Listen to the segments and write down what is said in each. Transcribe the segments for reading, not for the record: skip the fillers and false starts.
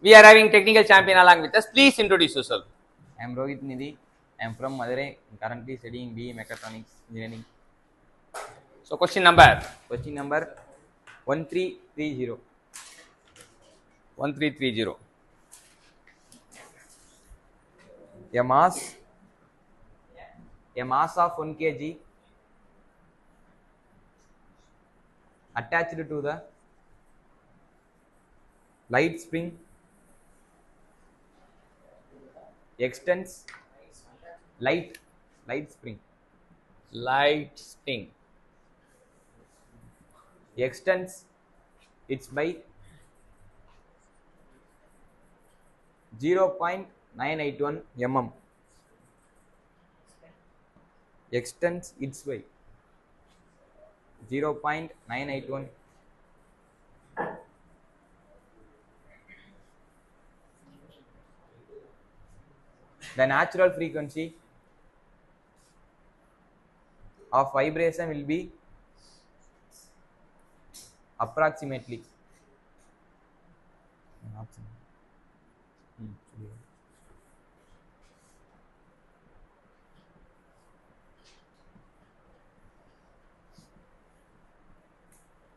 We are having technical champion along with us. Please introduce yourself. I am Rohit Nidhi. I am from Madurai. Currently studying BE Mechatronics Engineering. So question number 1330. 1330. A mass of 1 kg attached to the light spring extends light spring extends its by 0.981 mm. Extends its by 0.981. The natural frequency of vibration will be approximately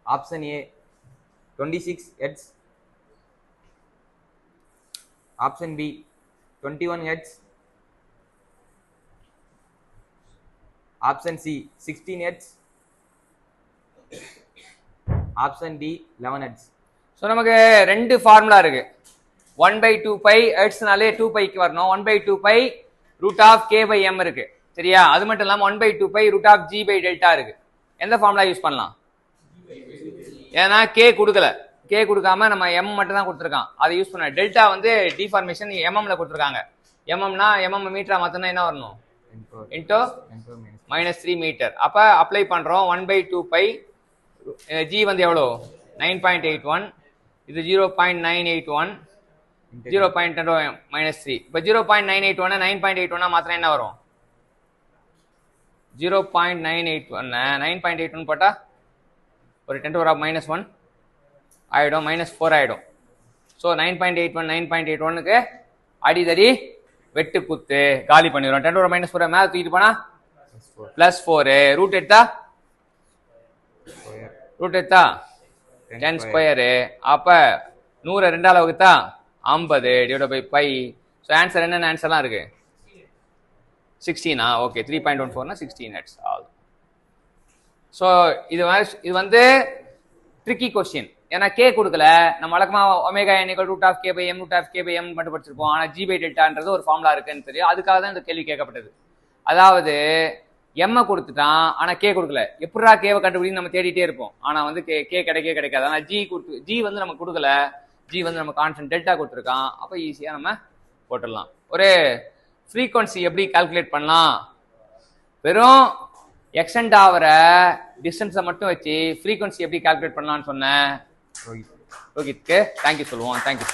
option A 26 Hz, option B 21 Hz, option C 16 Hz, option D 11 Hz. So நமக்கு ரெண்டு formula இருக்கு. 1/2 by ஹெர்ட்ஸ்னாலே 2 பைக்கு வரணும். 1/2 pi root of k pi m இருக்கு. சரியா? அது மட்டும் இல்லாம 1/2 pi root of g pi delta இருக்கு. எந்த ஃபார்முலா யூஸ் பண்ணலாம்? ஏன்னா k கொடுக்கல. k கொடுக்காம நம்ம m மட்டும் தான் கொடுத்துருக்கான். அதை யூஸ் பண்ண டெல்டா வந்து டிஃபார்மேஷன் mm ல கொடுத்துருக்காங்க. mmனா mm மீட்டரா மாத்தினா என்ன வரணும்? Into -3 metre. அப்ப அப்ளை பண்றோம். 1/2 பை g வந்து எவ்வளோ? 9.81. இது 0.981. 0.10 -3. இப்போ 0.981 9.81 மாத்திரம் என்ன வரும்? 0.981 9.81 போட்டா ஒரு 10⁻⁻1 ஆயிடும், -4 ஆயிடும். ஸோ 9.81 9.81க்கு அடிதடி வெட்டு குத்து காலி பண்ணிடுறோம். 10⁻⁻4 மேலே தூக்கிட்டு போனா +4. ரூட் எடுத்தா 10 ஸ்கொயரு. அப்ப 100 2ஆல் வகுத்தா 50 divide by pi. So answer என்னென்ன ஆன்சர்லாம் இருக்கு? 16. ஓகே, 3.14னா 16 ஹெர்ட்ஸ் ஆகும். ஸோ இது வந்து ட்ரிக்கி கொஸ்டின். ஏன்னா கே கொடுக்கல. நம்ம வழக்கமா omega n = root of k pi m மட்டும் படிச்சிருப்போம். ஆனால் g பை டெல்டான்றது ஒரு ஃபார்முலா இருக்குன்னு தெரியும். அதுக்காக தான் இந்த கேள்வி கேட்கப்பட்டது. அதாவது m கொடுத்துட்டான், ஆனா கே கொடுக்கல. எப்படா கேவை கண்டுபிடின்னு நம்ம தேடிட்டே இருப்போம். ஆனா வந்து கே கிடைக்காது. ஆனா ஜி வந்து நம்ம கொடுக்கல. ஜி வந்து நம்ம கான்ஸ்டன்ட் டெல்டா கொடுத்துருக்கான். அப்ப ஈஸியா நம்ம போட்டுடலாம். ஒரு ஃப்ரீக்வன்சி எப்படி கால்குலேட் பண்ணலாம்? வெறும் எக்ஸ்டெண்ட் ஆகிற டிஸ்டன்ஸை மட்டும் வச்சு ஃப்ரீக்வன்சி எப்படி கால்குலேட் பண்ணலாம்னு சொன்னேன் ரோஹித்க்கு தேங்க்யூ சொல்லுவோம். தேங்க்யூ.